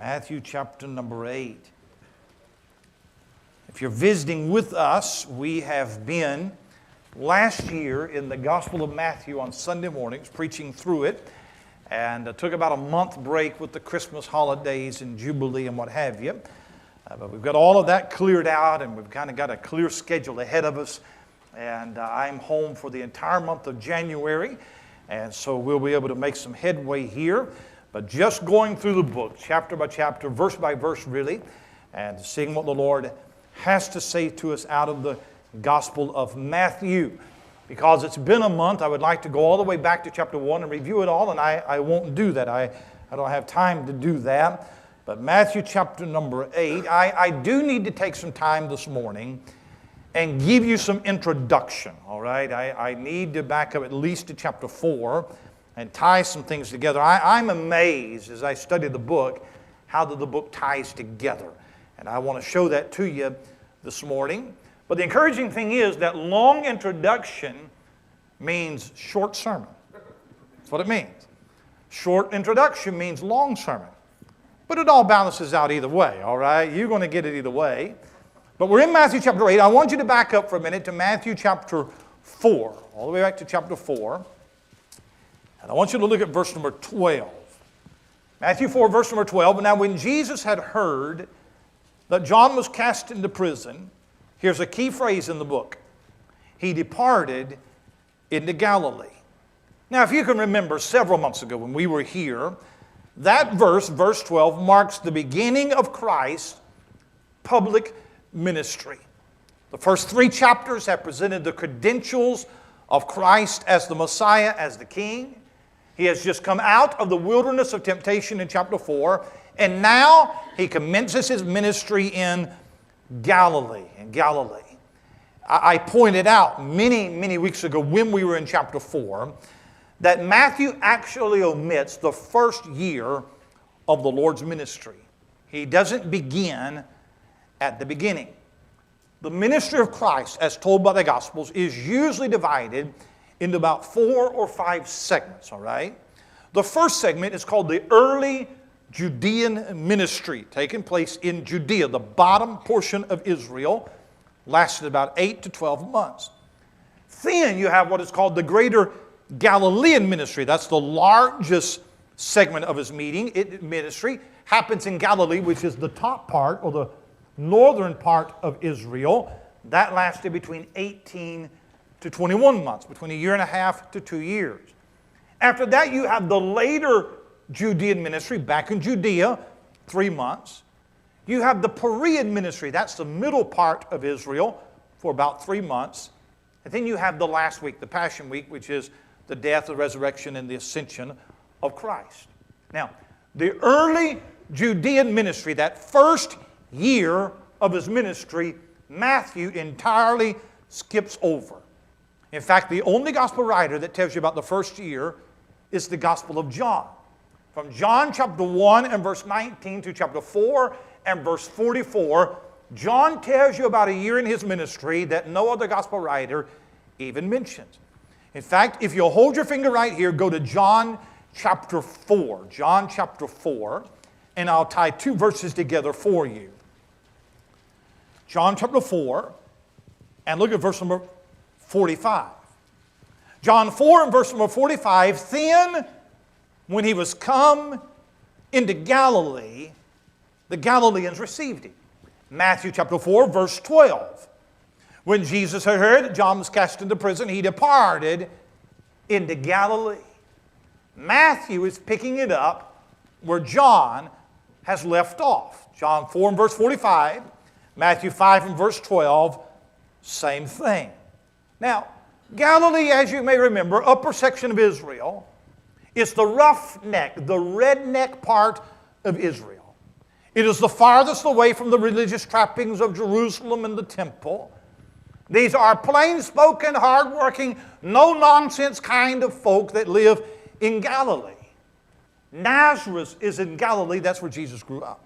Matthew chapter number 8. If you're visiting with us, we have been last year in the Gospel of Matthew on Sunday mornings, preaching through it, and took about a month break with the Christmas holidays and Jubilee and what have you. But we've got all of that cleared out, and we've kind of got a clear schedule ahead of us. And I'm home for the entire month of January, and so we'll be able to make some headway here. But just going through the book, chapter by chapter, verse by verse really, and seeing what the Lord has to say to us out of the Gospel of Matthew. Because it's been a month, I would like to go all the way back to chapter 1 and review it all, and I won't do that. I don't have time to do that. But Matthew chapter number 8, I do need to take some time this morning and give you some introduction, all right? I need to back up at least to chapter 4 and tie some things together. I'm amazed as I study the book how the book ties together. And I want to show that to you this morning. But the encouraging thing is that long introduction means short sermon. That's what it means. Short introduction means long sermon. But it all balances out either way, all right? You're going to get it either way. But we're in Matthew chapter 8. I want you to back up for a minute to Matthew chapter 4, all the way back to chapter 4. And I want you to look at verse number 12. Matthew 4, verse number 12. Now, when Jesus had heard that John was cast into prison, here's a key phrase in the book. He departed into Galilee. Now, if you can remember several months ago when we were here, that verse, verse 12, marks the beginning of Christ's public ministry. The first 3 chapters have presented the credentials of Christ as the Messiah, as the King. He has just come out of the wilderness of temptation in chapter 4, and now he commences his ministry in Galilee. I pointed out many weeks ago when we were in chapter 4 that Matthew actually omits the first year of the Lord's ministry. He doesn't begin at the beginning. The ministry of Christ, as told by the Gospels, is usually divided into about 4 or 5 segments, all right? The first segment is called the early Judean ministry, taking place in Judea, the bottom portion of Israel, lasted about 8 to 12 months. Then you have what is called the greater Galilean ministry. That's the largest segment of his ministry. Happens in Galilee, which is the top part or the northern part of Israel. That lasted between 18 to 21 months, between 1.5 years to 2 years. After that, you have the later Judean ministry back in Judea, 3 months. You have the Perean ministry, that's the middle part of Israel, for about 3 months. And then you have the last week, the Passion Week, which is the death, the resurrection, and the ascension of Christ. Now, the early Judean ministry, that first year of his ministry, Matthew entirely skips over. In fact, the only gospel writer that tells you about the first year is the Gospel of John. From John chapter 1 and verse 19 to chapter 4 and verse 44, John tells you about a year in his ministry that no other gospel writer even mentions. In fact, if you'll hold your finger right here, go to John chapter 4. John chapter 4, and I'll tie 2 verses together for you. John chapter 4, and look at verse number 45. John 4 and verse number 45, then when he was come into Galilee, the Galileans received him. Matthew chapter 4, verse 12. When Jesus had heard that John was cast into prison, he departed into Galilee. Matthew is picking it up where John has left off. John 4 and verse 45, Matthew 5 and verse 12, same thing. Now, Galilee, as you may remember, upper section of Israel, is the roughneck, the redneck part of Israel. It is the farthest away from the religious trappings of Jerusalem and the temple. These are plain-spoken, hard-working, no-nonsense kind of folk that live in Galilee. Nazareth is in Galilee. That's where Jesus grew up.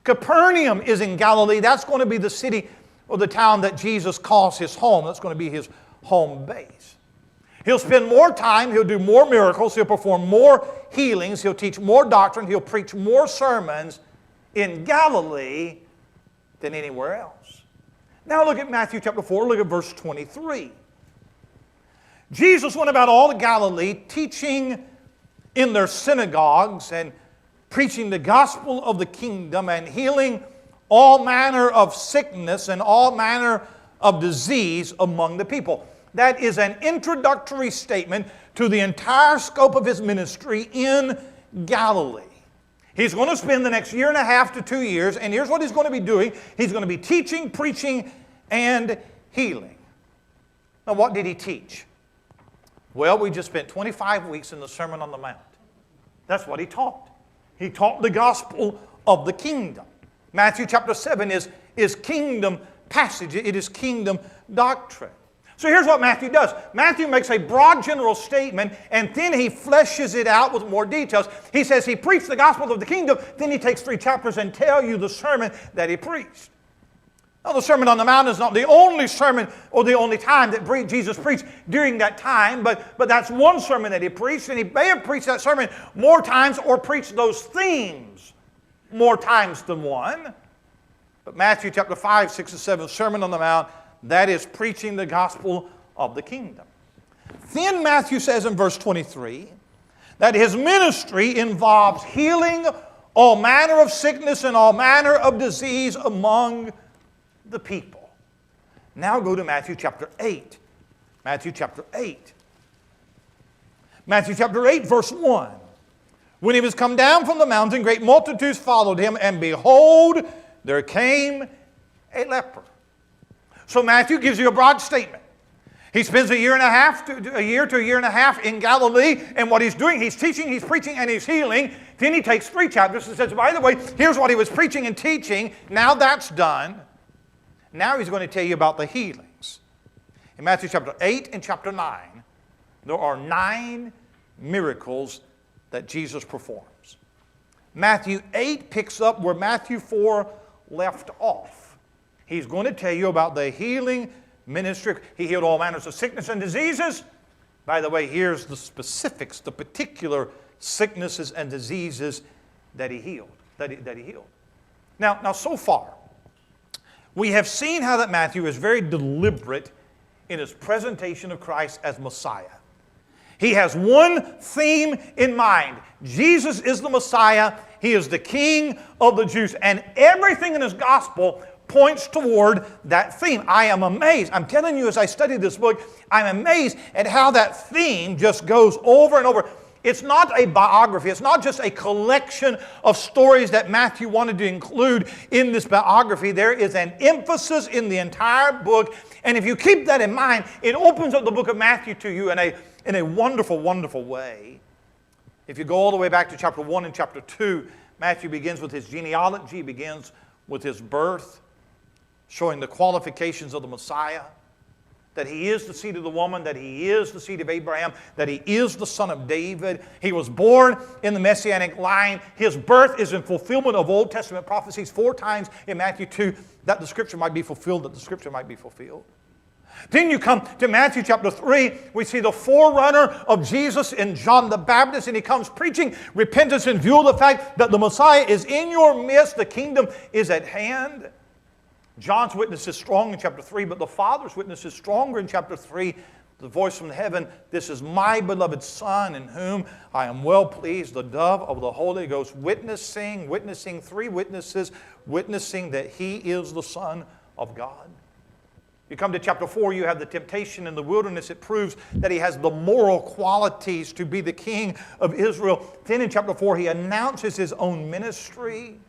Capernaum is in Galilee. That's going to be the city or the town that Jesus calls his home. That's going to be his home base. He'll spend more time, he'll do more miracles, he'll perform more healings, he'll teach more doctrine, he'll preach more sermons in Galilee than anywhere else. Now look at Matthew chapter 4, look at verse 23. Jesus went about all of Galilee, teaching in their synagogues and preaching the gospel of the kingdom and healing all manner of sickness and all manner of disease among the people. That is an introductory statement to the entire scope of his ministry in Galilee. He's going to spend the next 1.5 to 2 years, and here's what he's going to be doing. He's going to be teaching, preaching, and healing. Now, what did he teach? Well, we just spent 25 weeks in the Sermon on the Mount. That's what he taught. He taught the gospel of the kingdom. Matthew chapter 7 is kingdom passage. It is kingdom doctrine. So here's what Matthew does. Matthew makes a broad general statement, and then he fleshes it out with more details. He says he preached the gospel of the kingdom, then he takes 3 chapters and tells you the sermon that he preached. Now, the Sermon on the Mount is not the only sermon or the only time that Jesus preached during that time, but that's one sermon that he preached, and he may have preached that sermon more times or preached those themes more times than one. But Matthew chapter 5, 6, and 7, Sermon on the Mount, that is preaching the gospel of the kingdom. Then Matthew says in verse 23 that his ministry involves healing all manner of sickness and all manner of disease among the people. Now go to Matthew chapter 8. Matthew chapter 8. Matthew chapter 8 verse 1. When he was come down from the mountain, great multitudes followed him, and behold, there came a leper. So Matthew gives you a broad statement. He spends a year to a year and a half in Galilee, and what he's doing, he's teaching, he's preaching, and he's healing. Then he takes 3 chapters and says, by the way, here's what he was preaching and teaching. Now that's done. Now he's going to tell you about the healings. In Matthew chapter 8 and chapter 9, there are 9 miracles that Jesus performs. Matthew 8 picks up where Matthew 4 left off. He's going to tell you about the healing ministry. He healed all manners of sickness and diseases. By the way, here's the specifics, the particular sicknesses and diseases that he healed. Now, so far, we have seen how that Matthew is very deliberate in his presentation of Christ as Messiah. He has one theme in mind. Jesus is the Messiah. He is the King of the Jews. And everything in his gospel points toward that theme. I am amazed. I'm telling you, as I study this book, I'm amazed at how that theme just goes over and over. It's not a biography. It's not just a collection of stories that Matthew wanted to include in this biography. There is an emphasis in the entire book. And if you keep that in mind, it opens up the book of Matthew to you in a wonderful, wonderful way. If you go all the way back to chapter 1 and chapter 2, Matthew begins with his genealogy, begins with his birth, showing the qualifications of the Messiah, that he is the seed of the woman, that he is the seed of Abraham, that he is the son of David. He was born in the Messianic line. His birth is in fulfillment of Old Testament prophecies 4 times in Matthew 2, that the Scripture might be fulfilled, that the Scripture might be fulfilled. Then you come to Matthew chapter 3. We see the forerunner of Jesus in John the Baptist, and he comes preaching repentance in view of the fact that the Messiah is in your midst. The kingdom is at hand. John's witness is strong in chapter 3, but the Father's witness is stronger in chapter 3. The voice from heaven, this is my beloved Son in whom I am well pleased. The dove of the Holy Ghost witnessing 3 witnesses, witnessing that he is the Son of God. You come to chapter 4, you have the temptation in the wilderness. It proves that he has the moral qualities to be the king of Israel. Then in chapter 4, he announces his own ministry.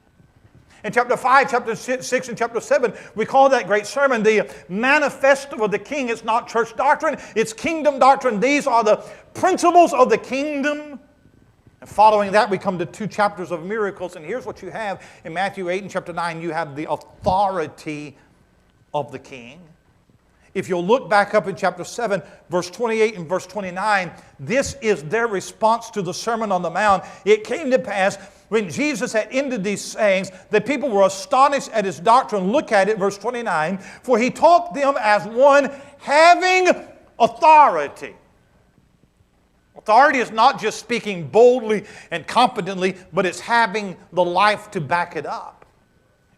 In chapter 5, chapter 6, and chapter 7, we call that great sermon the manifesto of the king. It's not church doctrine, it's kingdom doctrine. These are the principles of the kingdom. And following that, we come to 2 chapters of miracles. And here's what you have in Matthew 8 and chapter 9. You have the authority of the king. If you'll look back up in chapter 7, verse 28 and verse 29, this is their response to the Sermon on the Mount. It came to pass when Jesus had ended these sayings, the people were astonished at his doctrine. Look at it, verse 29. For he taught them as one having authority. Authority is not just speaking boldly and confidently, but it's having the life to back it up.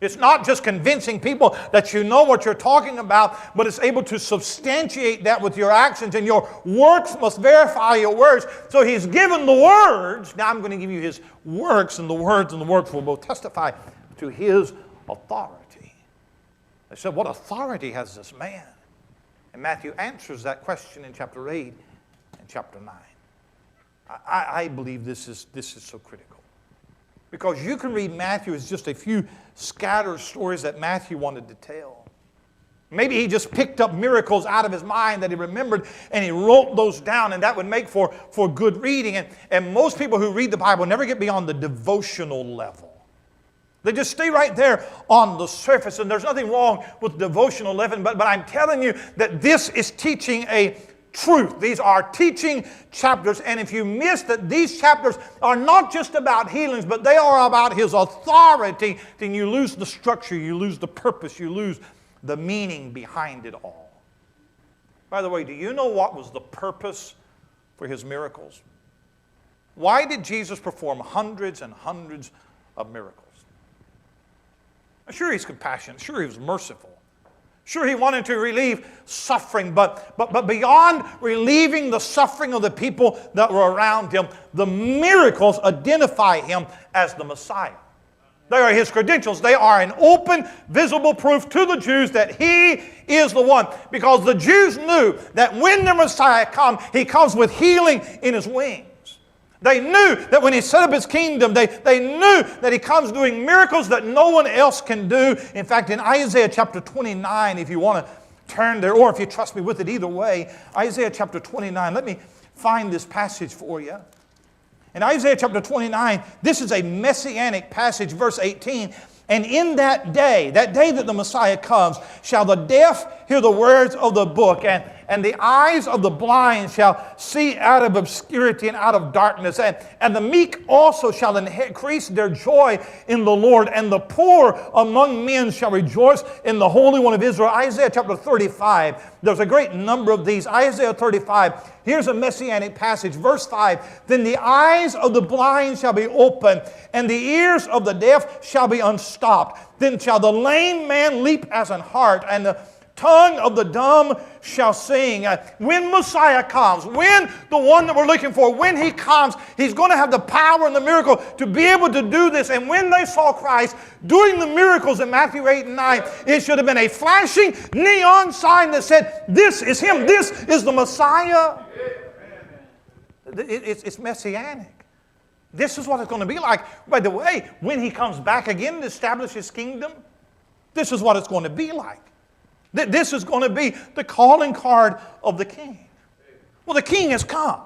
It's not just convincing people that you know what you're talking about, but it's able to substantiate that with your actions, and your works must verify your words. So He's given the words. Now I'm going to give you His works, and the words will both testify to His authority. They said, what authority has this man? And Matthew answers that question in chapter 8 and chapter 9. I believe this is so critical. Because you can read Matthew as just a few scattered stories that Matthew wanted to tell. Maybe he just picked up miracles out of his mind that he remembered, and he wrote those down, and that would make for good reading. And most people who read the Bible never get beyond the devotional level. They just stay right there on the surface, and there's nothing wrong with devotional level, but I'm telling you that this is teaching a truth. These are teaching chapters, and if you miss that these chapters are not just about healings, but they are about His authority, then you lose the structure, you lose the purpose, you lose the meaning behind it all. By the way, do you know what was the purpose for His miracles? Why did Jesus perform hundreds and hundreds of miracles? Sure, He's compassionate. Sure, He was merciful. Sure, He wanted to relieve suffering, but beyond relieving the suffering of the people that were around Him, the miracles identify Him as the Messiah. They are His credentials. They are an open, visible proof to the Jews that He is the one. Because the Jews knew that when the Messiah comes, He comes with healing in His wings. They knew that when He set up His kingdom, they knew that He comes doing miracles that no one else can do. In fact, in Isaiah chapter 29, if you want to turn there, or if you trust me with it, either way, Isaiah chapter 29, let me find this passage for you. In Isaiah chapter 29, this is a messianic passage, verse 18. And in that day that the Messiah comes, shall the deaf hear the words of the book, and the eyes of the blind shall see out of obscurity and out of darkness. And the meek also shall increase their joy in the Lord, and the poor among men shall rejoice in the Holy One of Israel. Isaiah chapter 35, there's a great number of these. Isaiah 35, here's a messianic passage, verse 5. Then the eyes of the blind shall be opened, and the ears of the deaf shall be unstopped. Then shall the lame man leap as an hart, and the tongue of the dumb shall sing. When Messiah comes, when the one that we're looking for, when He comes, He's going to have the power and the miracle to be able to do this. And when they saw Christ doing the miracles in Matthew 8 and 9, it should have been a flashing neon sign that said, this is Him, this is the Messiah. It's messianic. This is what it's going to be like. By the way, when He comes back again to establish His kingdom, this is what it's going to be like. This is going to be the calling card of the King. Well, the King has come.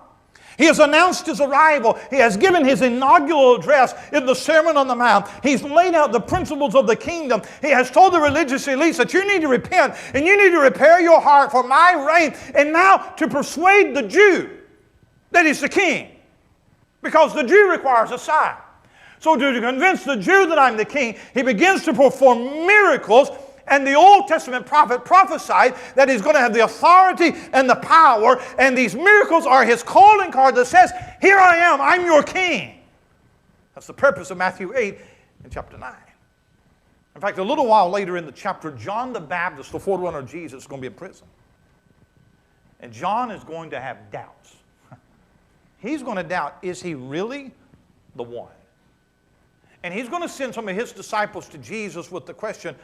He has announced His arrival. He has given His inaugural address in the Sermon on the Mount. He's laid out the principles of the kingdom. He has told the religious elites that you need to repent and you need to repair your heart for my reign. And now to persuade the Jew that He's the King. Because the Jew requires a sign. So to convince the Jew that I'm the King, He begins to perform miracles. And the Old Testament prophet prophesied that He's going to have the authority and the power, and these miracles are His calling card that says, here I am, I'm your King. That's the purpose of Matthew 8 and chapter 9. In fact, a little while later in the chapter, John the Baptist, the forerunner of Jesus, is going to be in prison. And John is going to have doubts. He's going to doubt, is he really the one? And he's going to send some of his disciples to Jesus with the question,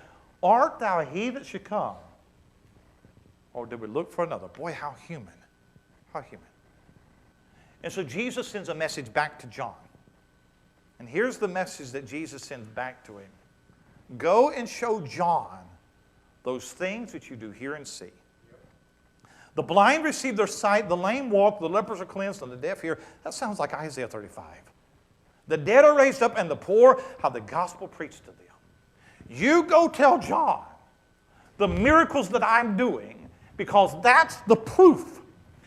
art thou he that should come? Or did we look for another? Boy, how human. How human. And so Jesus sends a message back to John. And here's the message that Jesus sends back to him. Go and show John those things that you do hear and see. The blind receive their sight, the lame walk, the lepers are cleansed, and the deaf hear. That sounds like Isaiah 35. The dead are raised up, and the poor have the gospel preached to them. You go tell John the miracles that I'm doing, because that's the proof.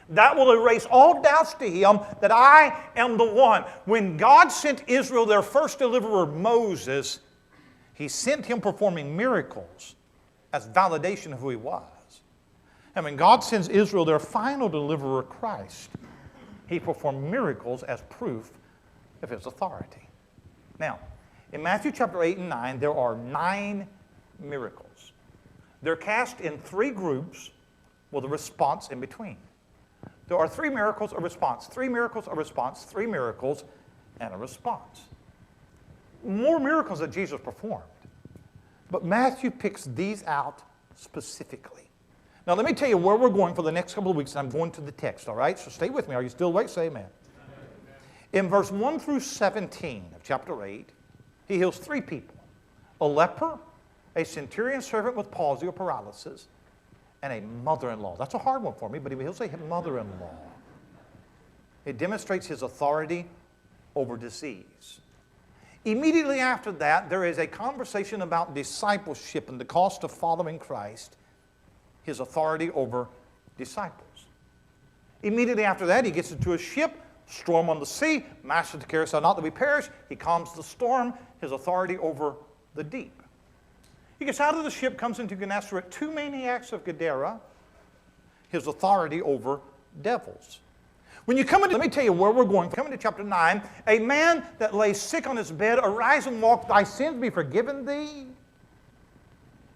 That will erase all doubts to him that I am the one. When God sent Israel their first deliverer, Moses, He sent him performing miracles as validation of who he was. And when God sends Israel their final deliverer, Christ, He performed miracles as proof of his authority. Now, in Matthew chapter 8 and 9, there are 9 miracles. They're cast in 3 groups with a response in between. There are 3 miracles, a response, 3 miracles, a response, 3 miracles, and a response. More miracles that Jesus performed. But Matthew picks these out specifically. Now let me tell you where we're going for the next couple of weeks, and I'm going to the text, all right? So stay with me. Are you still awake? Say amen. In verse 1 through 17 of chapter 8, he heals 3 people. A leper, a centurion servant with palsy or paralysis, and a mother-in-law. That's a hard one for me, but he'll say mother-in-law. It demonstrates his authority over disease. Immediately after that, there is a conversation about discipleship and the cost of following Christ, his authority over disciples. Immediately after that, he gets into a ship, storm on the sea, master to carry us out, not that we perish. He calms the storm, his authority over the deep. He gets out of the ship, comes into Gennesaret, 2 maniacs of Gadara, his authority over devils. When you come into, let me tell you where we're going. Coming to chapter 9, a man that lay sick on his bed, arise and walk, thy sins be forgiven thee.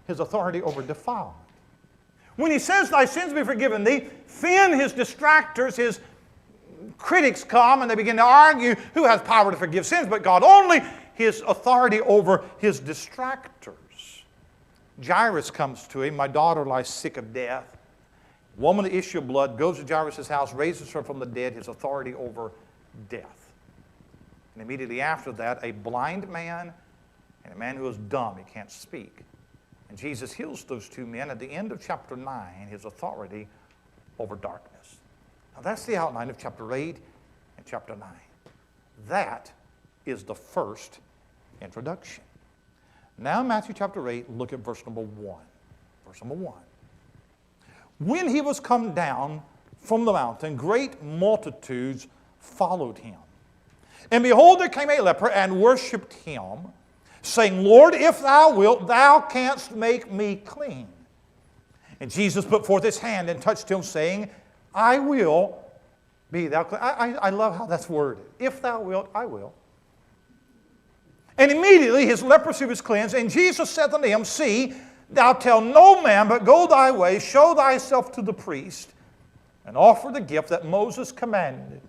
His authority over defilement. When he says thy sins be forgiven thee, then his distractors, his critics come and they begin to argue who has power to forgive sins but God only. His authority over his distractors. Jairus comes to him, my daughter lies sick of death. Woman of the issue of blood goes to Jairus' house, raises her from the dead, his authority over death. And immediately after that, a blind man and a man who is dumb, he can't speak. And Jesus heals those 2 men at the end of chapter 9, his authority over darkness. Now that's the outline of chapter 8 and chapter 9. That is the first introduction. Now Matthew chapter 8, look at verse number 1. Verse number 1. When he was come down from the mountain, great multitudes followed him. And behold, there came a leper and worshipped him, saying, Lord, if thou wilt, thou canst make me clean. And Jesus put forth his hand and touched him, saying, I will be thou clean. I love how that's worded. If thou wilt, I will. And immediately his leprosy was cleansed, and Jesus said unto him, See, thou tell no man, but go thy way, show thyself to the priest, and offer the gift that Moses commanded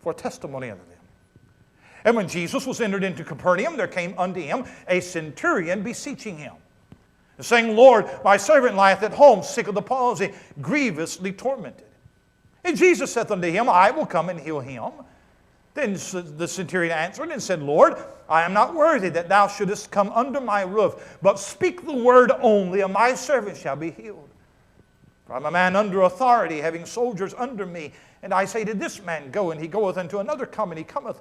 for testimony unto them. And when Jesus was entered into Capernaum, there came unto him a centurion beseeching him, and saying, Lord, my servant lieth at home, sick of the palsy, grievously tormented. And Jesus saith unto him, I will come and heal him. Then the centurion answered and said, Lord, I am not worthy that thou shouldest come under my roof, but speak the word only, and my servant shall be healed. For I am a man under authority, having soldiers under me. And I say to this man, Go, and he goeth, and to another, Come, and he cometh.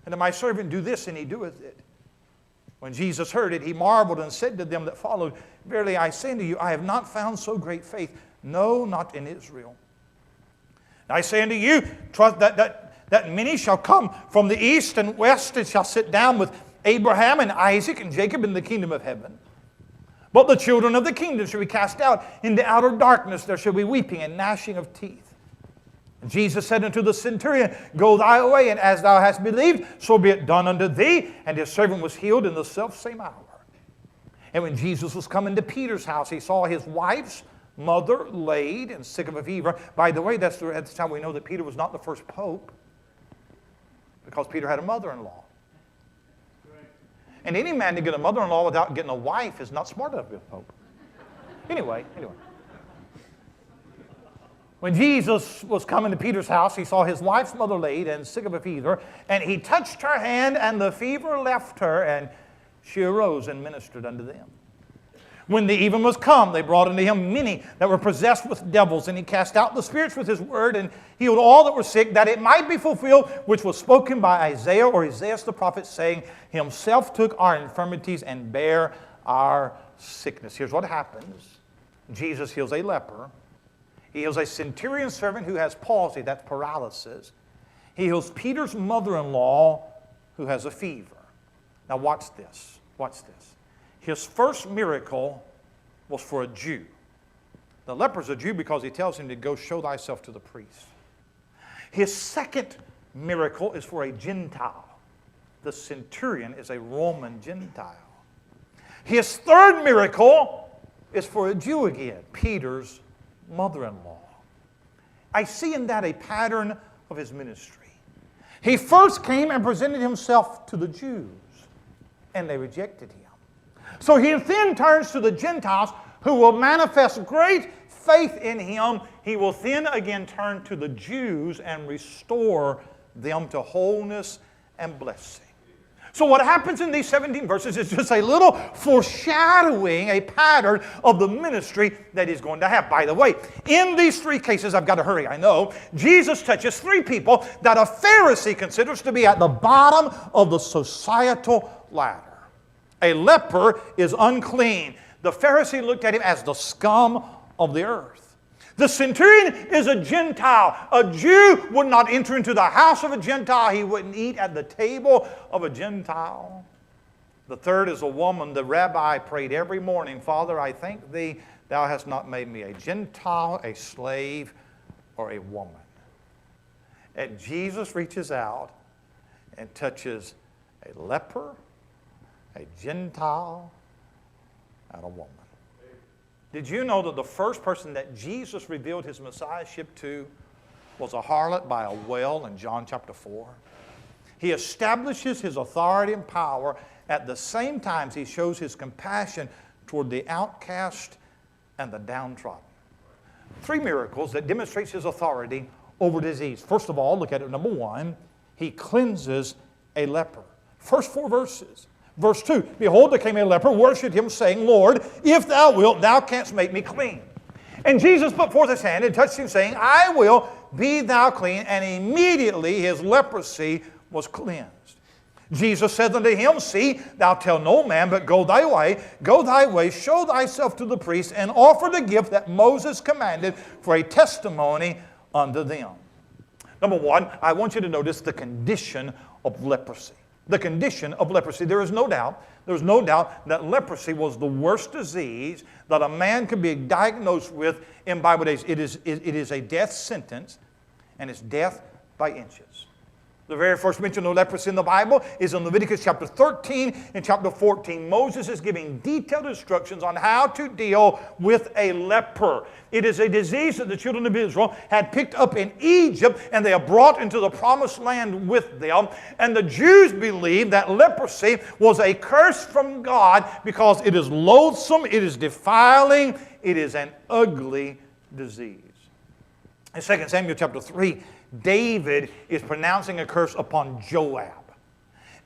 And to my servant, Do this, and he doeth it. When Jesus heard it, he marveled and said to them that followed, Verily I say unto you, I have not found so great faith, no, not in Israel. And I say unto you, trust that many shall come from the east and west, and shall sit down with Abraham and Isaac and Jacob in the kingdom of heaven. But the children of the kingdom shall be cast out into outer darkness. There shall be weeping and gnashing of teeth. And Jesus said unto the centurion, Go thy way, and as thou hast believed, so be it done unto thee. And his servant was healed in the selfsame hour. And when Jesus was come into Peter's house, he saw his wife's mother laid and sick of a fever. By the way, that's the time we know that Peter was not the first pope, because Peter had a mother-in-law. And any man to get a mother-in-law without getting a wife is not smart enough to be a pope. Anyway. When Jesus was coming to Peter's house, he saw his wife's mother laid and sick of a fever, and he touched her hand, and the fever left her, and she arose and ministered unto them. When the even was come, they brought unto him many that were possessed with devils, and he cast out the spirits with his word, and healed all that were sick, that it might be fulfilled, which was spoken by Isaiah or Isaiah the prophet, saying, Himself took our infirmities and bare our sickness. Here's what happens. Jesus heals a leper. He heals a centurion servant who has palsy, that's paralysis. He heals Peter's mother-in-law who has a fever. Now watch this. Watch this. His first miracle was for a Jew. The leper's a Jew because he tells him to go show thyself to the priest. His second miracle is for a Gentile. The centurion is a Roman Gentile. His third miracle is for a Jew again, Peter's mother-in-law. I see in that a pattern of his ministry. He first came and presented himself to the Jews, and they rejected him. So he then turns to the Gentiles who will manifest great faith in him. He will then again turn to the Jews and restore them to wholeness and blessing. So what happens in these 17 verses is just a little foreshadowing, a pattern of the ministry that he's going to have. By the way, in these three cases, I've got to hurry, I know, Jesus touches three people that a Pharisee considers to be at the bottom of the societal ladder. A leper is unclean. The Pharisee looked at him as the scum of the earth. The centurion is a Gentile. A Jew would not enter into the house of a Gentile. He wouldn't eat at the table of a Gentile. The third is a woman. The rabbi prayed every morning, Father, I thank thee, thou hast not made me a Gentile, a slave, or a woman. And Jesus reaches out and touches a leper, a Gentile, and a woman. Did you know that the first person that Jesus revealed his messiahship to was a harlot by a well in John chapter 4? He establishes his authority and power at the same time he shows his compassion toward the outcast and the downtrodden. Three miracles that demonstrates his authority over disease. First of all, look at it. Number one, he cleanses a leper. First four verses. Verse 2, behold, there came a leper, worshipped him, saying, Lord, if thou wilt, thou canst make me clean. And Jesus put forth his hand and touched him, saying, I will, be thou clean. And immediately his leprosy was cleansed. Jesus said unto him, See, thou tell no man, but go thy way, show thyself to the priest, and offer the gift that Moses commanded for a testimony unto them. Number one, I want you to notice the condition of leprosy. The condition of leprosy. There's no doubt that leprosy was the worst disease that a man could be diagnosed with in Bible days. It is a death sentence, and it's death by inches. The very first mention of leprosy in the Bible is in Leviticus chapter 13 and chapter 14. Moses is giving detailed instructions on how to deal with a leper. It is a disease that the children of Israel had picked up in Egypt and they are brought into the promised land with them. And the Jews believed that leprosy was a curse from God because it is loathsome, it is defiling, it is an ugly disease. In 2 Samuel chapter 3, David is pronouncing a curse upon Joab.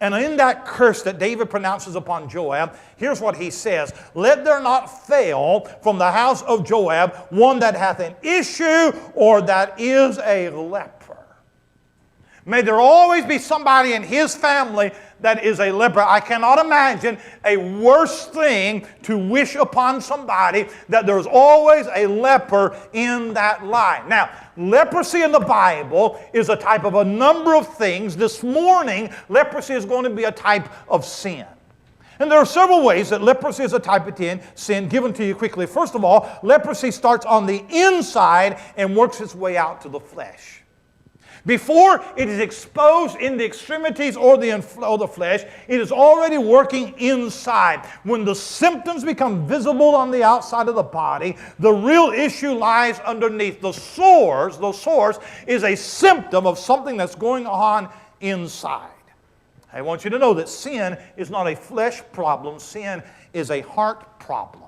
And in that curse that David pronounces upon Joab, here's what he says. Let there not fail from the house of Joab one that hath an issue or that is a leper. May there always be somebody in his family that is a leper. I cannot imagine a worse thing to wish upon somebody that there's always a leper in that line. Now, leprosy in the Bible is a type of a number of things. This morning, leprosy is going to be a type of sin. And there are several ways that leprosy is a type of sin given to you quickly. First of all, leprosy starts on the inside and works its way out to the flesh. Before it is exposed in the extremities or the flesh, it is already working inside. When the symptoms become visible on the outside of the body, the real issue lies underneath. The source is a symptom of something that's going on inside. I want you to know that sin is not a flesh problem. Sin is a heart problem.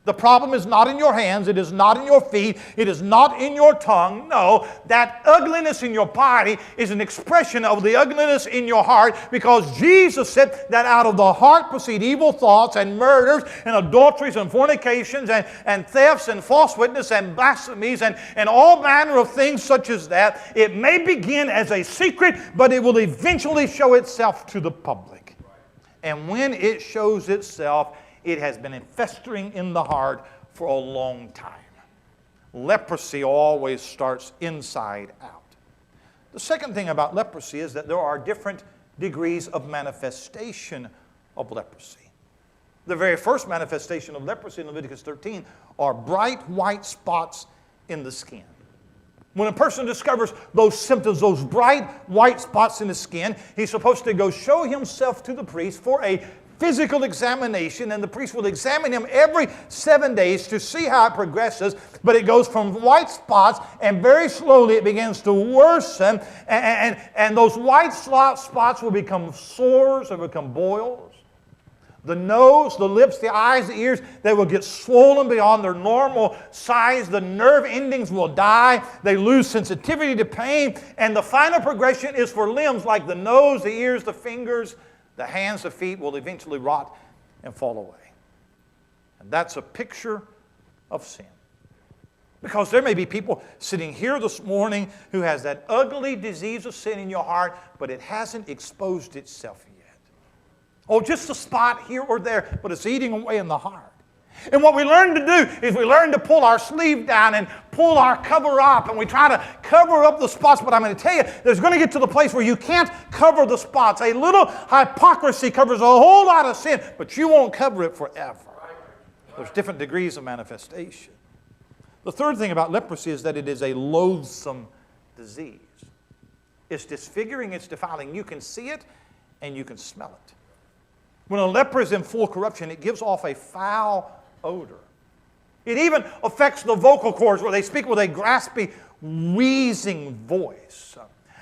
The problem is not in your hands. It is not in your feet. It is not in your tongue. No, that ugliness in your body is an expression of the ugliness in your heart, because Jesus said that out of the heart proceed evil thoughts and murders and adulteries and fornications and thefts and false witness and blasphemies and all manner of things such as that. It may begin as a secret, but it will eventually show itself to the public. And when it shows itself, it has been festering in the heart for a long time. Leprosy always starts inside out. The second thing about leprosy is that there are different degrees of manifestation of leprosy. The very first manifestation of leprosy in Leviticus 13 are bright white spots in the skin. When a person discovers those symptoms, those bright white spots in the skin, he's supposed to go show himself to the priest for a physical examination, and the priest will examine him every 7 days to see how it progresses. But it goes from white spots, and very slowly it begins to worsen, and those white spots will become sores or become boils. The nose, the lips, the eyes, the ears, they will get swollen beyond their normal size. The nerve endings will die. They lose sensitivity to pain. And the final progression is for limbs like the nose, the ears, the fingers, the hands, the feet will eventually rot and fall away. And that's a picture of sin. Because there may be people sitting here this morning who has that ugly disease of sin in your heart, but it hasn't exposed itself yet. Oh, just a spot here or there, but it's eating away in the heart. And what we learn to do is we learn to pull our sleeve down and pull our cover up, and we try to cover up the spots. But I'm going to tell you, there's going to get to the place where you can't cover the spots. A little hypocrisy covers a whole lot of sin, but you won't cover it forever. There's different degrees of manifestation. The third thing about leprosy is that it is a loathsome disease. It's disfiguring, it's defiling. You can see it and you can smell it. When a leper is in full corruption, it gives off a foul odor. It even affects the vocal cords where they speak with a graspy, wheezing voice.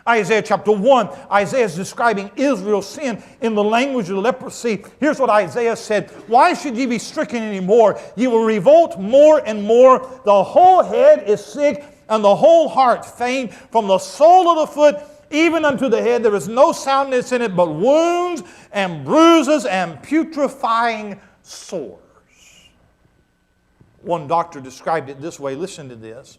Isaiah chapter 1, Isaiah is describing Israel's sin in the language of leprosy. Here's what Isaiah said: "Why should ye be stricken anymore? Ye will revolt more and more. The whole head is sick, and the whole heart faint. From the sole of the foot even unto the head, there is no soundness in it, but wounds and bruises and putrefying sores." One doctor described it this way. Listen to this.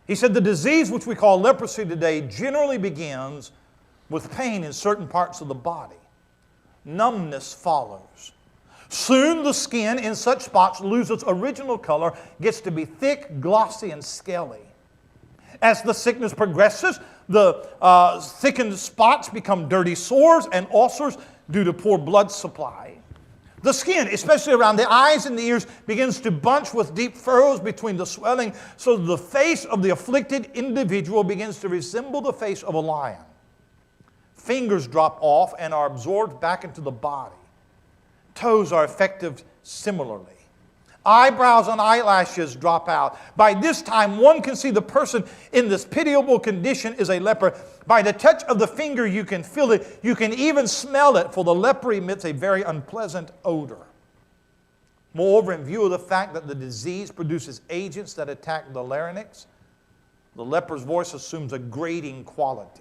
He said, "The disease which we call leprosy today generally begins with pain in certain parts of the body. Numbness follows. Soon the skin in such spots loses its original color, gets to be thick, glossy, and scaly. As the sickness progresses, the thickened spots become dirty sores and ulcers due to poor blood supply. The skin, especially around the eyes and the ears, begins to bunch with deep furrows between the swelling, so the face of the afflicted individual begins to resemble the face of a lion. Fingers drop off and are absorbed back into the body. Toes are affected similarly. Eyebrows and eyelashes drop out. By this time, one can see the person in this pitiable condition is a leper. By the touch of the finger, you can feel it. You can even smell it, for the leper emits a very unpleasant odor. Moreover, in view of the fact that the disease produces agents that attack the larynx, the leper's voice assumes a grating quality.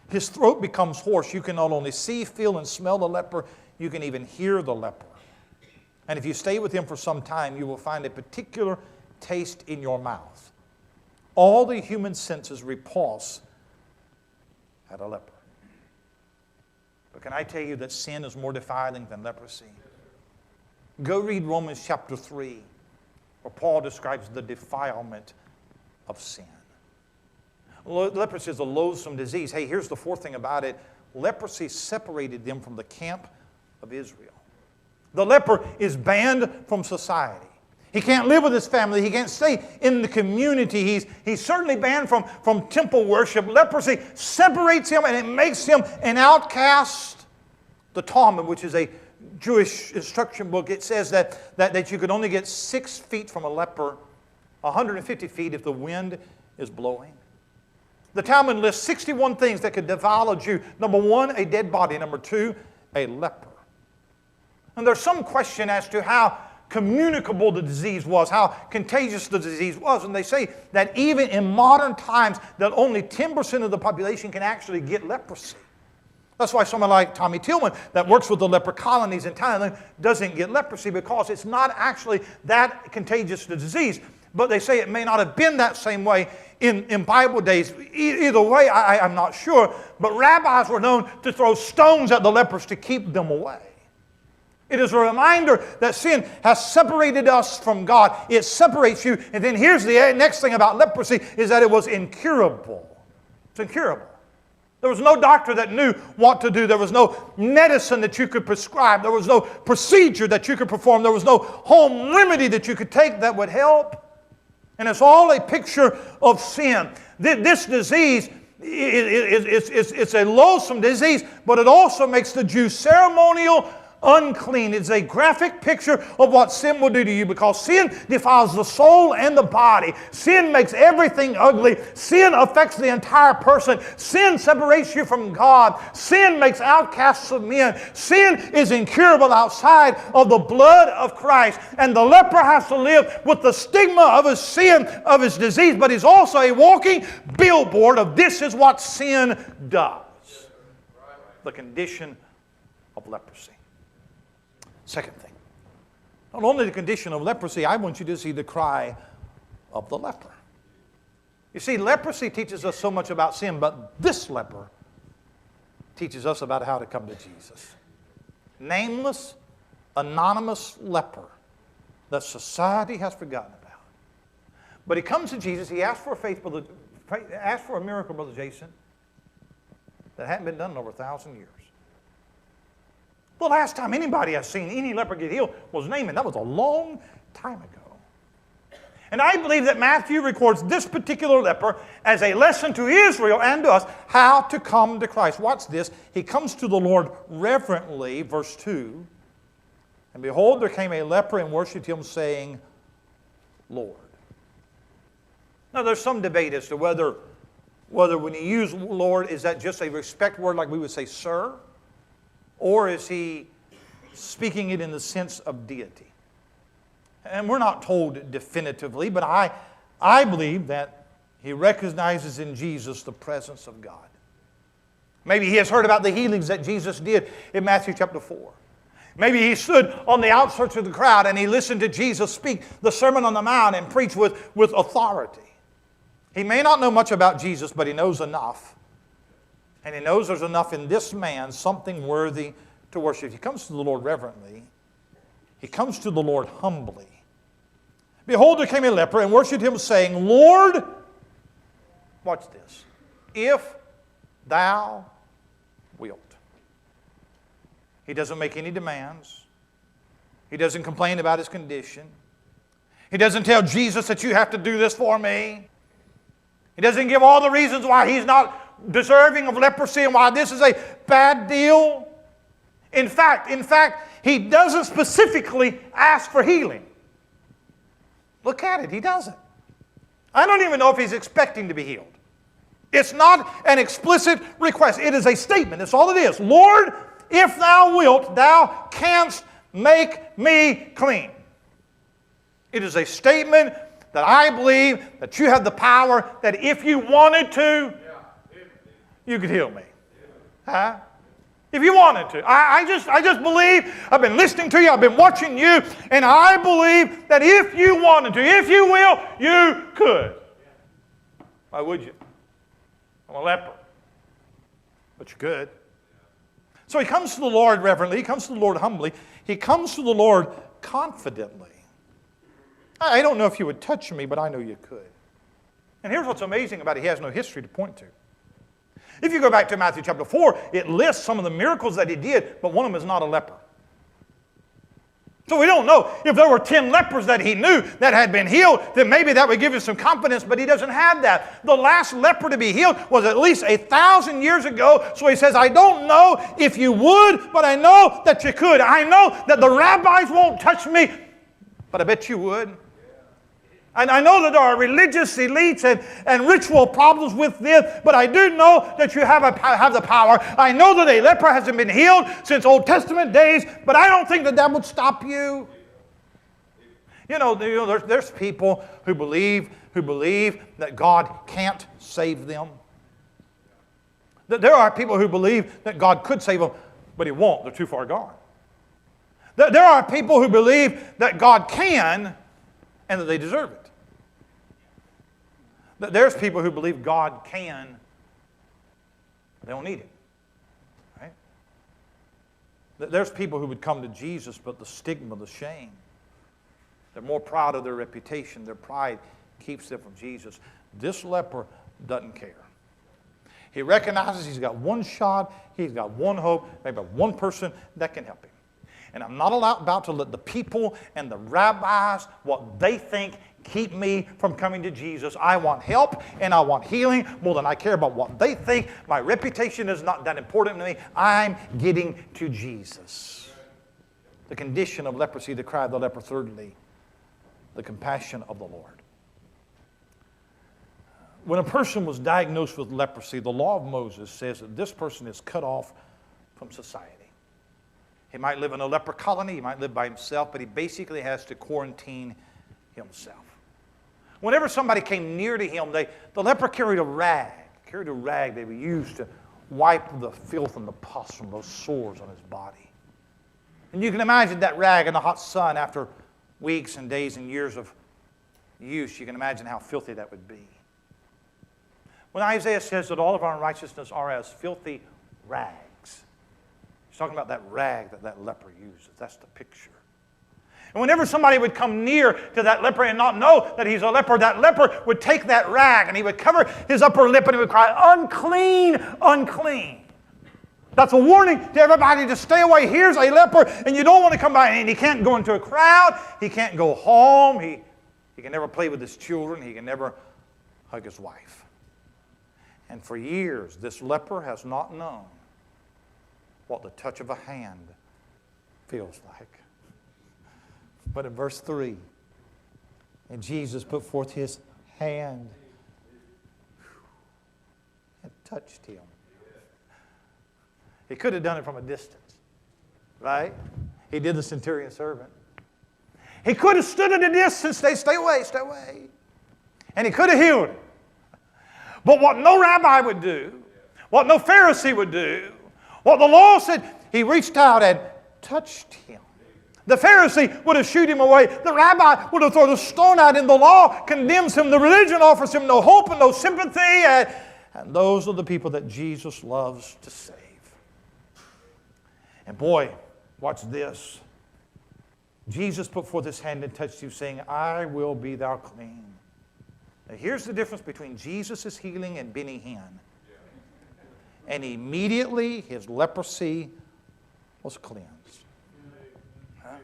His throat becomes hoarse. You can not only see, feel, and smell the leper, you can even hear the leper. And if you stay with him for some time, you will find a particular taste in your mouth. All the human senses repulse at a leper. But can I tell you that sin is more defiling than leprosy? Go read Romans chapter 3, where Paul describes the defilement of sin. Leprosy is a loathsome disease. Hey, here's the fourth thing about it. Leprosy separated them from the camp of Israel. The leper is banned from society. He can't live with his family. He can't stay in the community. He's certainly banned from temple worship. Leprosy separates him and it makes him an outcast. The Talmud, which is a Jewish instruction book, it says that you could only get 6 feet from a leper, 150 feet if the wind is blowing. The Talmud lists 61 things that could defile a Jew. Number 1, a dead body. Number 2, a leper. And there's some question as to how communicable the disease was, how contagious the disease was. And they say that even in modern times, that only 10% of the population can actually get leprosy. That's why someone like Tommy Tillman, that works with the leper colonies in Thailand, doesn't get leprosy, because it's not actually that contagious the disease. But they say it may not have been that same way in Bible days. Either way, I'm not sure. But rabbis were known to throw stones at the lepers to keep them away. It is a reminder that sin has separated us from God. It separates you. And then here's the next thing about leprosy, is that it was incurable. It's incurable. There was no doctor that knew what to do. There was no medicine that you could prescribe. There was no procedure that you could perform. There was no home remedy that you could take that would help. And it's all a picture of sin. This disease, it's a loathsome disease, but it also makes the Jews ceremonial unclean. It's a graphic picture of what sin will do to you, because sin defiles the soul and the body. Sin makes everything ugly. Sin affects the entire person. Sin separates you from God. Sin makes outcasts of men. Sin is incurable outside of the blood of Christ. And the leper has to live with the stigma of his sin, of his disease, but he's also a walking billboard of this is what sin does. The condition of leprosy. Second thing, not only the condition of leprosy, I want you to see the cry of the leper. You see, leprosy teaches us so much about sin, but this leper teaches us about how to come to Jesus. Nameless, anonymous leper that society has forgotten about. But he comes to Jesus, he asks for a miracle, Brother Jason, that hadn't been done in over 1,000 years. The last time anybody has seen any leper get healed was Naaman. That was a long time ago. And I believe that Matthew records this particular leper as a lesson to Israel and to us how to come to Christ. Watch this. He comes to the Lord reverently, verse 2. And behold, there came a leper and worshipped him, saying, Lord. Now, there's some debate as to whether when you use Lord, is that just a respect word like we would say, sir? Or is he speaking it in the sense of deity? And we're not told definitively, but I believe that he recognizes in Jesus the presence of God. Maybe he has heard about the healings that Jesus did in Matthew chapter 4. Maybe he stood on the outskirts of the crowd and he listened to Jesus speak the Sermon on the Mount and preach with authority. He may not know much about Jesus, but he knows enough. And he knows there's enough in this man, something worthy to worship. He comes to the Lord reverently. He comes to the Lord humbly. Behold, there came a leper and worshipped him, saying, Lord, watch this, if thou wilt. He doesn't make any demands. He doesn't complain about his condition. He doesn't tell Jesus that you have to do this for me. He doesn't give all the reasons why he's not deserving of leprosy and why this is a bad deal. In fact, he doesn't specifically ask for healing. Look at it, he doesn't. I don't even know if he's expecting to be healed. It's not an explicit request. It is a statement. That's all it is. Lord, if thou wilt, thou canst make me clean. It is a statement that I believe that you have the power that if you wanted to, you could heal me. Huh? If you wanted to. I just believe, I've been listening to you, I've been watching you, and I believe that if you wanted to, if you will, you could. Why would you? I'm a leper. But you could. So he comes to the Lord reverently, he comes to the Lord humbly, he comes to the Lord confidently. I don't know if you would touch me, but I know you could. And here's what's amazing about it. He has no history to point to. If you go back to Matthew chapter 4, it lists some of the miracles that he did, but one of them is not a leper. So we don't know if there were 10 lepers that he knew that had been healed, then maybe that would give you some confidence, but he doesn't have that. The last leper to be healed was at least 1,000 years ago, so he says, I don't know if you would, but I know that you could. I know that the rabbis won't touch me, but I bet you would. And I know that there are religious elites and ritual problems with this, but I do know that you have the power. I know that a leper hasn't been healed since Old Testament days, but I don't think that would stop you. You know, there's people who believe that God can't save them. There are people who believe that God could save them, but He won't. They're too far gone. There are people who believe that God can and that they deserve it. There's people who believe God can, but they don't need it. Right? There's people who would come to Jesus, but the stigma, the shame, they're more proud of their reputation. Their pride keeps them from Jesus. This leper doesn't care. He recognizes he's got one shot, he's got one hope, maybe one person that can help him. And I'm not about to let the people and the rabbis, what they think, keep me from coming to Jesus. I want help and I want healing more than I care about what they think. My reputation is not that important to me. I'm getting to Jesus. The condition of leprosy, the cry of the leper. Thirdly, the compassion of the Lord. When a person was diagnosed with leprosy, the law of Moses says that this person is cut off from society. He might live in a leper colony, he might live by himself, but he basically has to quarantine himself. Whenever somebody came near to him, the leper carried a rag they would use to wipe the filth and the pus from those sores on his body. And you can imagine that rag in the hot sun after weeks and days and years of use. You can imagine how filthy that would be. When Isaiah says that all of our unrighteousness are as filthy rags, he's talking about that rag that leper uses. That's the picture. And whenever somebody would come near to that leper and not know that he's a leper, that leper would take that rag and he would cover his upper lip and he would cry, "Unclean, unclean." That's a warning to everybody to stay away. Here's a leper and you don't want to come by. And he can't go into a crowd. He can't go home. He can never play with his children. He can never hug his wife. And for years, this leper has not known what the touch of a hand feels like. But in verse 3, and Jesus put forth his hand and touched him. He could have done it from a distance, right? He did the centurion servant. He could have stood at a distance, stay away, stay away. And he could have healed him. But what no rabbi would do, what no Pharisee would do, what the law said, he reached out and touched him. The Pharisee would have shooed him away. The rabbi would have thrown a stone at him. The law condemns him. The religion offers him no hope and no sympathy. And those are the people that Jesus loves to save. And boy, watch this. Jesus put forth his hand and touched you, saying, "I will be thou clean." Now here's the difference between Jesus' healing and Benny Hinn. And immediately his leprosy was cleansed. Huh?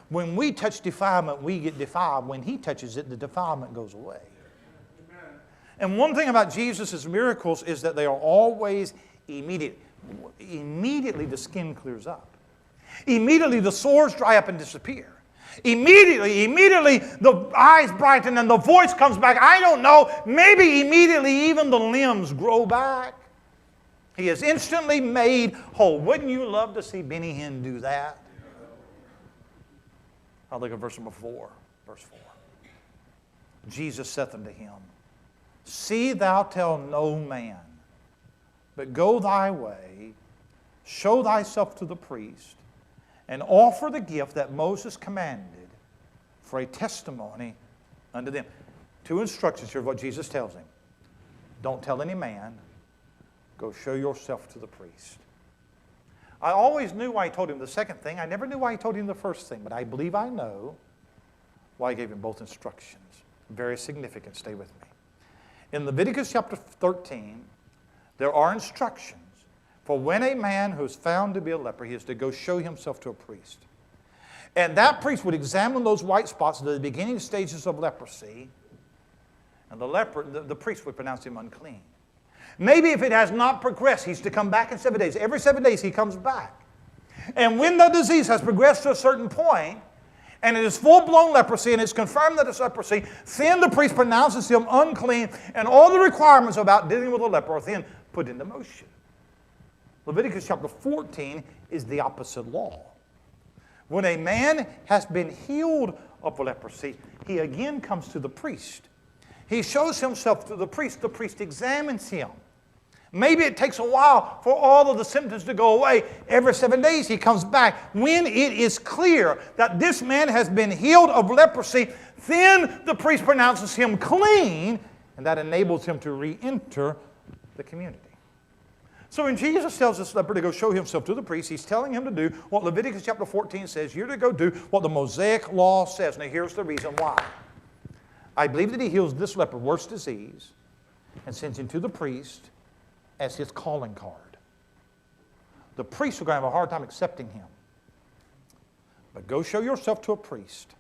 When we touch defilement, we get defiled. When he touches it, the defilement goes away. And one thing about Jesus' miracles is that they are always immediate. Immediately the skin clears up. Immediately the sores dry up and disappear. Immediately the eyes brighten and the voice comes back. I don't know, maybe immediately even the limbs grow back. He is instantly made whole. Wouldn't you love to see Benny Hinn do that? I'll look at verse number 4. Verse 4. Jesus saith unto him, "See thou tell no man, but go thy way, show thyself to the priest, and offer the gift that Moses commanded for a testimony unto them." Two instructions here of what Jesus tells him. Don't tell any man. Go show yourself to the priest. I always knew why he told him the second thing. I never knew why he told him the first thing, but I believe I know why he gave him both instructions. Very significant. Stay with me. In Leviticus chapter 13, there are instructions for when a man who's found to be a leper, he is to go show himself to a priest. And that priest would examine those white spots at the beginning stages of leprosy, and the priest would pronounce him unclean. Maybe if it has not progressed, he's to come back in 7 days. Every 7 days he comes back. And when the disease has progressed to a certain point, and it is full-blown leprosy, and it's confirmed that it's leprosy, then the priest pronounces him unclean, and all the requirements about dealing with a leper are then put into motion. Leviticus chapter 14 is the opposite law. When a man has been healed of leprosy, he again comes to the priest. He shows himself to the priest. The priest examines him. Maybe it takes a while for all of the symptoms to go away. Every 7 days he comes back. When it is clear that this man has been healed of leprosy, then the priest pronounces him clean, and that enables him to re-enter the community. So when Jesus tells this leper to go show himself to the priest, he's telling him to do what Leviticus chapter 14 says. You're to go do what the Mosaic law says. Now here's the reason why. I believe that he heals this leper, worst disease, and sends him to the priest as his calling card. The priest are going to have a hard time accepting him But go show yourself to a priest.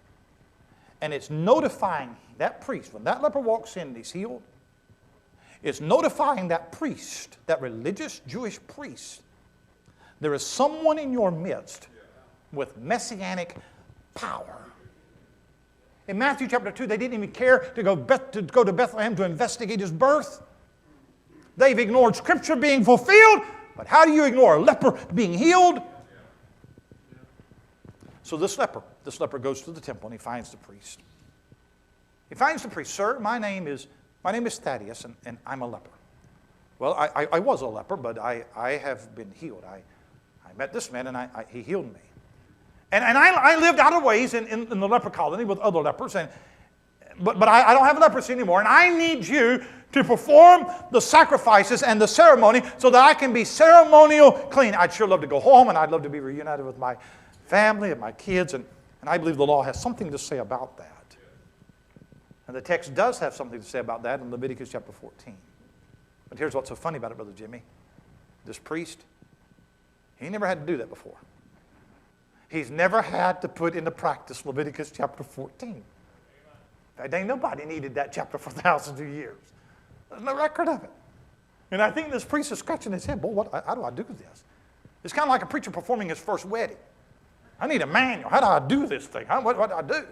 And it's notifying that priest, when that leper walks in and he's healed, it's notifying that priest, that religious Jewish priest, there is someone in your midst with messianic power. In Matthew chapter 2, they didn't even care to go to Bethlehem to investigate his birth. They've ignored Scripture being fulfilled, but how do you ignore a leper being healed? So this leper goes to the temple and he finds the priest. He finds the priest. Sir, my name is Thaddeus, and I'm a leper. Well, I was a leper, but I have been healed. I met this man, and he healed me. And I lived out of ways in the leper colony with other lepers, but I don't have leprosy anymore, and I need you to perform the sacrifices and the ceremony so that I can be ceremonial clean. I'd sure love to go home, and I'd love to be reunited with my family and my kids, and I believe the law has something to say about that. And the text does have something to say about that in Leviticus chapter 14. But here's what's so funny about it, Brother Jimmy. This priest, he never had to do that before. He's never had to put into practice Leviticus chapter 14. In fact, ain't nobody needed that chapter for thousands of years. There's no record of it. And I think this priest is scratching his head. Boy, how do I do this? It's kind of like a preacher performing his first wedding. I need a manual. How do I do this thing? What do I do?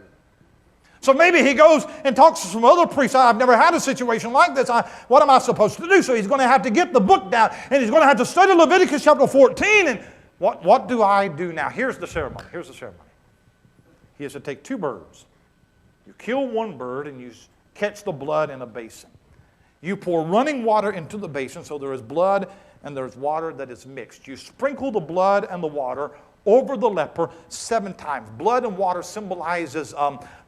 So maybe he goes and talks to some other priests. I've never had a situation like this. What am I supposed to do? So he's going to have to get the book down, and he's going to have to study Leviticus chapter 14. And what do I do now? Here's the ceremony. Here's the ceremony. He has to take 2 birds. You kill one bird, and you catch the blood in a basin. You pour running water into the basin, so there is blood and there's water that is mixed. You sprinkle the blood and the water over the leper 7 times. Blood and water symbolizes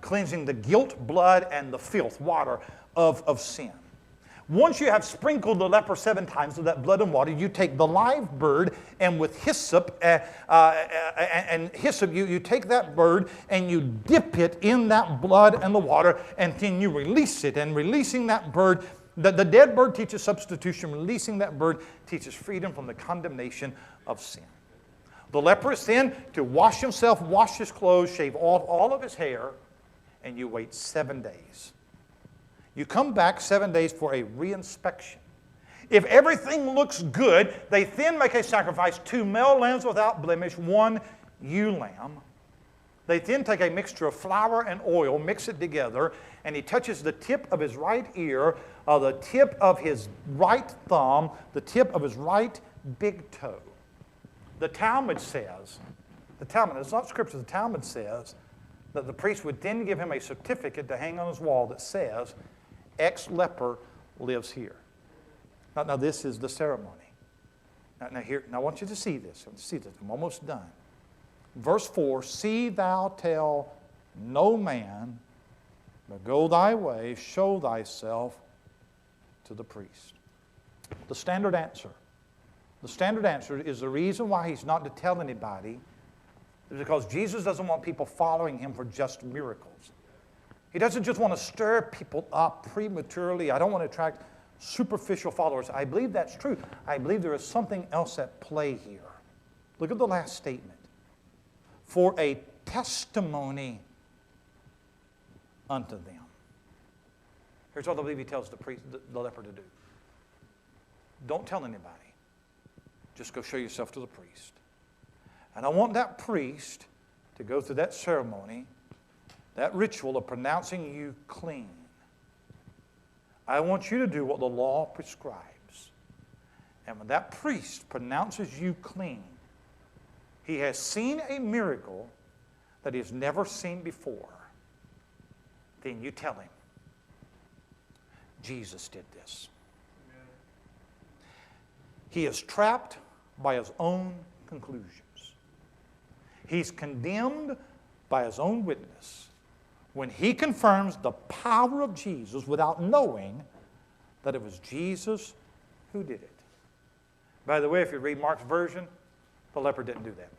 cleansing the guilt, blood, and the filth, water of sin. Once you have sprinkled the leper 7 times with that blood and water, you take the live bird, and with hyssop, you take that bird and you dip it in that blood and the water, and then you release it. And releasing that bird, the dead bird teaches substitution. Releasing that bird teaches freedom from the condemnation of sin. The leper is then to wash himself, wash his clothes, shave off all of his hair, and you wait 7 days. You come back 7 days for a reinspection. If everything looks good, they then make a sacrifice, 2 male lambs without blemish, 1 ewe lamb. They then take a mixture of flour and oil, mix it together, and he touches the tip of his right ear, the tip of his right thumb, the tip of his right big toe. The Talmud says, it's not Scripture, the Talmud says that the priest would then give him a certificate to hang on his wall that says, ex-leper lives here. Now this is the ceremony. Now I want you to see this. I'm almost done. Verse 4, see thou tell no man, but go thy way, show thyself to the priest. The standard answer is the reason why he's not to tell anybody is because Jesus doesn't want people following him for just miracles. He doesn't just want to stir people up prematurely. I don't want to attract superficial followers. I believe that's true. I believe there is something else at play here. Look at the last statement. For a testimony unto them. Here's what I believe he tells the leper to do. Don't tell anybody. Just go show yourself to the priest. And I want that priest to go through that ceremony, that ritual of pronouncing you clean. I want you to do what the law prescribes. And when that priest pronounces you clean, he has seen a miracle that he has never seen before. Then you tell him, Jesus did this. He is trapped by his own conclusions. He's condemned by his own witness when he confirms the power of Jesus without knowing that it was Jesus who did it. By the way, if you read Mark's version, the leper didn't do that.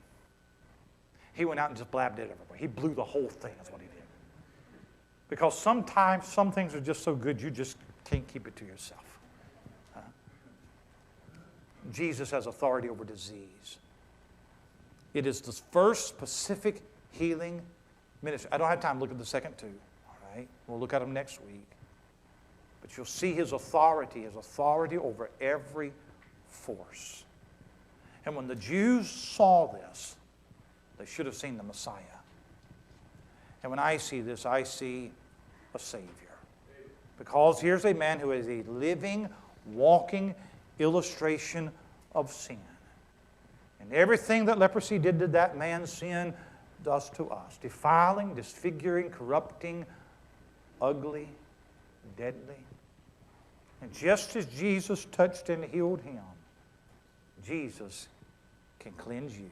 He went out and just blabbed it everywhere. He blew the whole thing, is what he did. Because sometimes some things are just so good you just can't keep it to yourself. Jesus has authority over disease. It is the first specific healing ministry. I don't have time to look at the second two. All right? We'll look at them next week. But you'll see his authority over every force. And when the Jews saw this, they should have seen the Messiah. And when I see this, I see a Savior. Because here's a man who is a living, walking illustration of sin. And everything that leprosy did to that man's sin does to us. Defiling, disfiguring, corrupting, ugly, deadly. And just as Jesus touched and healed him, Jesus can cleanse you.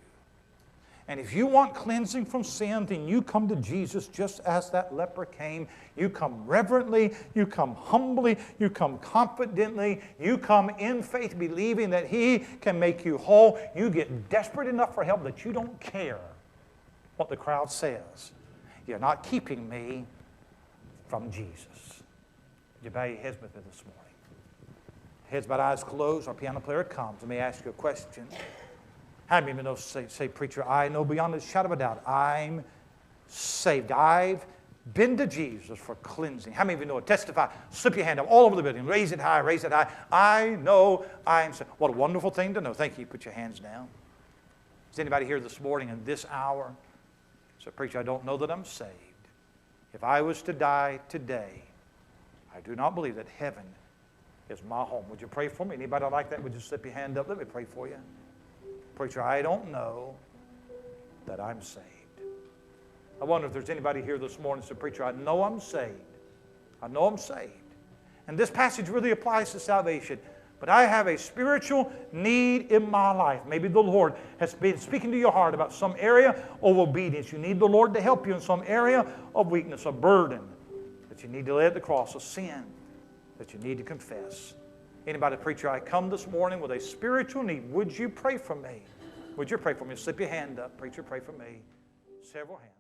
And if you want cleansing from sin, then you come to Jesus just as that leper came. You come reverently, you come humbly, you come confidently, you come in faith believing that he can make you whole. You get desperate enough for help that you don't care what the crowd says. You're not keeping me from Jesus. Would you bow your heads with me this morning? Heads bowed, eyes closed. Our piano player comes. Let me ask you a question. How many of you know, say, preacher, I know beyond a shadow of a doubt, I'm saved. I've been to Jesus for cleansing. How many of you know it? Testify. Slip your hand up all over the building. Raise it high, raise it high. I know I'm saved. What a wonderful thing to know. Thank you. Put your hands down. Is anybody here this morning in this hour? So, preacher, I don't know that I'm saved. If I was to die today, I do not believe that heaven is my home. Would you pray for me? Anybody like that? Would you slip your hand up? Let me pray for you. Preacher, I don't know that I'm saved. I wonder if there's anybody here this morning who says, preacher, I know I'm saved. I know I'm saved. And this passage really applies to salvation. But I have a spiritual need in my life. Maybe the Lord has been speaking to your heart about some area of obedience. You need the Lord to help you in some area of weakness, a burden that you need to lay at the cross, a sin that you need to confess. Anybody, preacher, I come this morning with a spiritual need. Would you pray for me? Would you pray for me? Slip your hand up. Preacher, pray for me. Several hands.